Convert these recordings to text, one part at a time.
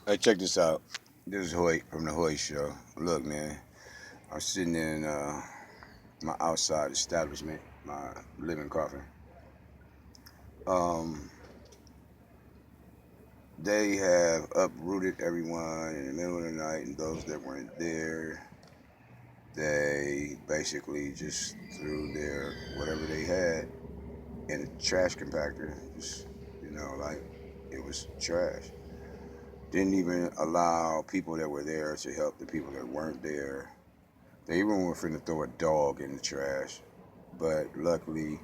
Hey, check this out. This is Hoyt from the Hoyt Show. Look, man, I'm sitting in my outside establishment, my living coffin. Um, they have uprooted everyone in the middle of the night, and those that weren't there, they basically just threw their whatever they had in a trash compactor. Just like it was trash. Didn't even allow people that were there to help the people that weren't there. They even were finna throw a dog in the trash, but luckily,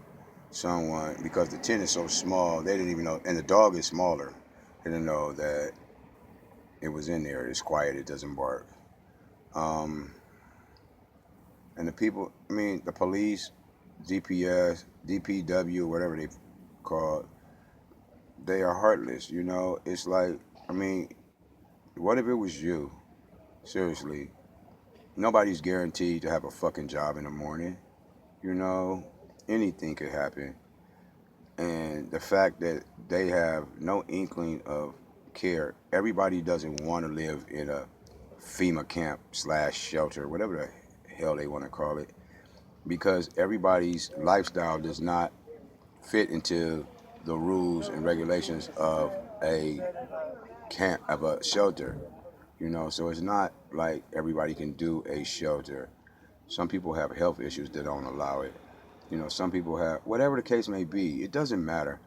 someone, because the tent is so small, they didn't even know, and the dog is smaller, they didn't know that it was in there. It's quiet, it doesn't bark. Um, and the people, I mean, the police, DPS, DPW, whatever they call it, they are heartless. It's like, I mean, what if it was you? Seriously, nobody's guaranteed to have a fucking job in the morning. You know, anything could happen. And the fact that they have no inkling of care. Everybody doesn't want to live in a FEMA camp slash shelter, whatever the hell they want to call it, because everybody's lifestyle does not fit into the rules and regulations of a camp, of a shelter. So it's not like everybody can do a shelter. Some people have health issues that don't allow it. Some people have, whatever the case may be, it doesn't matter.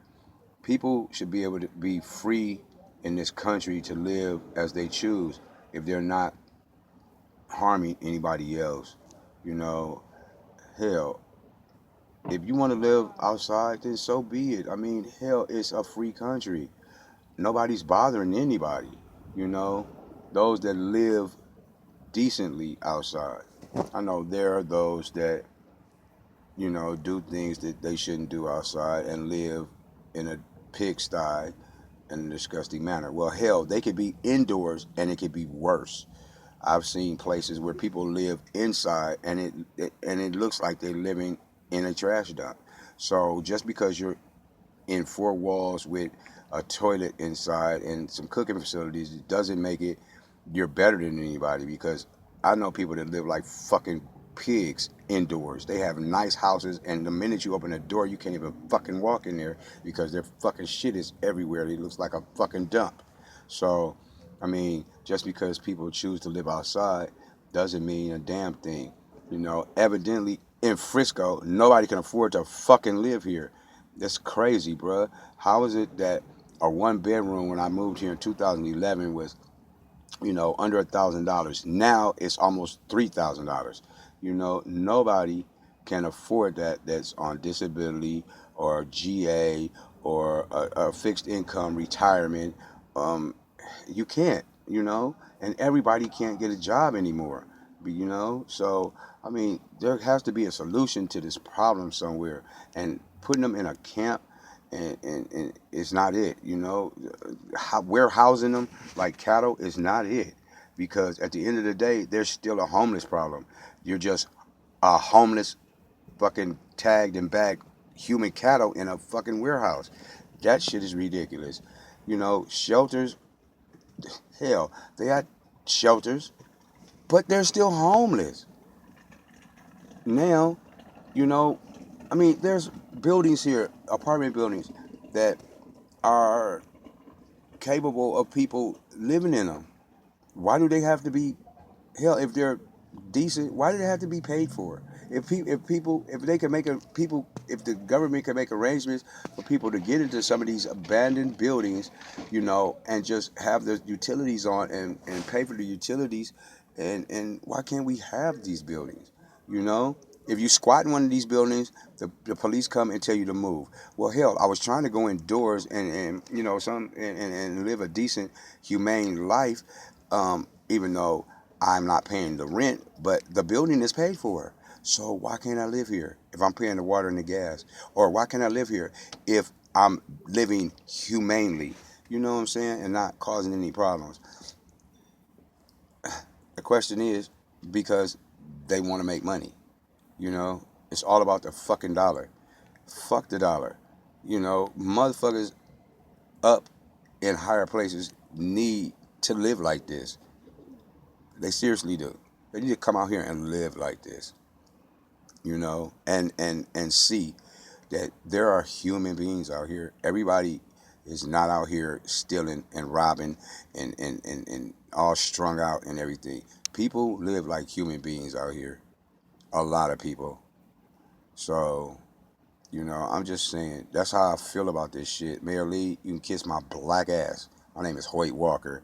People should be able to be free in this country to live as they choose if they're not harming anybody else. You know, hell, if you want to live outside, then so be it. I mean, hell, it's a free country. Nobody's bothering anybody. You know, those that live decently outside. I know there are those that, do things that they shouldn't do outside and live in a pigsty in a disgusting manner. Well, hell, they could be indoors and it could be worse. I've seen places where people live inside and it looks like they're living in a trash dump. So just because you're in four walls with a toilet inside and some cooking facilities, it doesn't make it you're better than anybody, because I know people that live like fucking pigs indoors. They have nice houses, and the minute you open the door, you can't even fucking walk in there because their fucking shit is everywhere. It looks like a fucking dump. So, I mean, just because people choose to live outside doesn't mean a damn thing. Evidently in Frisco, nobody can afford to fucking live here. That's crazy, bruh. How is it that a one bedroom when I moved here in 2011 was under $1,000. Now it's almost $3,000. Nobody can afford that. That's on disability or GA or a fixed income retirement. Um, you can't. And everybody can't get a job anymore. So I mean, there has to be a solution to this problem somewhere, and putting them in a camp and it's not it. Warehousing them like cattle is not it, because at the end of the day, there's still a homeless problem. You're just a homeless fucking tagged and bagged human cattle in a fucking warehouse. That shit is ridiculous. Shelters, hell, they got shelters, but they're still homeless. Now, you know, I mean, there's buildings here, apartment buildings, that are capable of people living in them. Why do they have to be, hell, if they're decent, why do they have to be paid for? If they can make if the government can make arrangements for people to get into some of these abandoned buildings, and just have the utilities on and pay for the utilities, and why can't we have these buildings? You know, if you squat in one of these buildings, the police come and tell you to move. Well, hell, I was trying to go indoors and and live a decent, humane life, even though I'm not paying the rent, but the building is paid for. So why can't I live here if I'm paying the water and the gas? Or why can't I live here if I'm living humanely? You know what I'm saying? And not causing any problems. The question is, because they want to make money. It's all about the fucking dollar. Fuck the dollar. Motherfuckers up in higher places need to live like this. They seriously do. They need to come out here and live like this, and see that there are human beings out here. Everybody is not out here stealing and robbing and all strung out and everything. People live like human beings out here. A lot of people. So, I'm just saying, that's how I feel about this shit. Mayor Lee, you can kiss my black ass. My name is Hoyt Walker.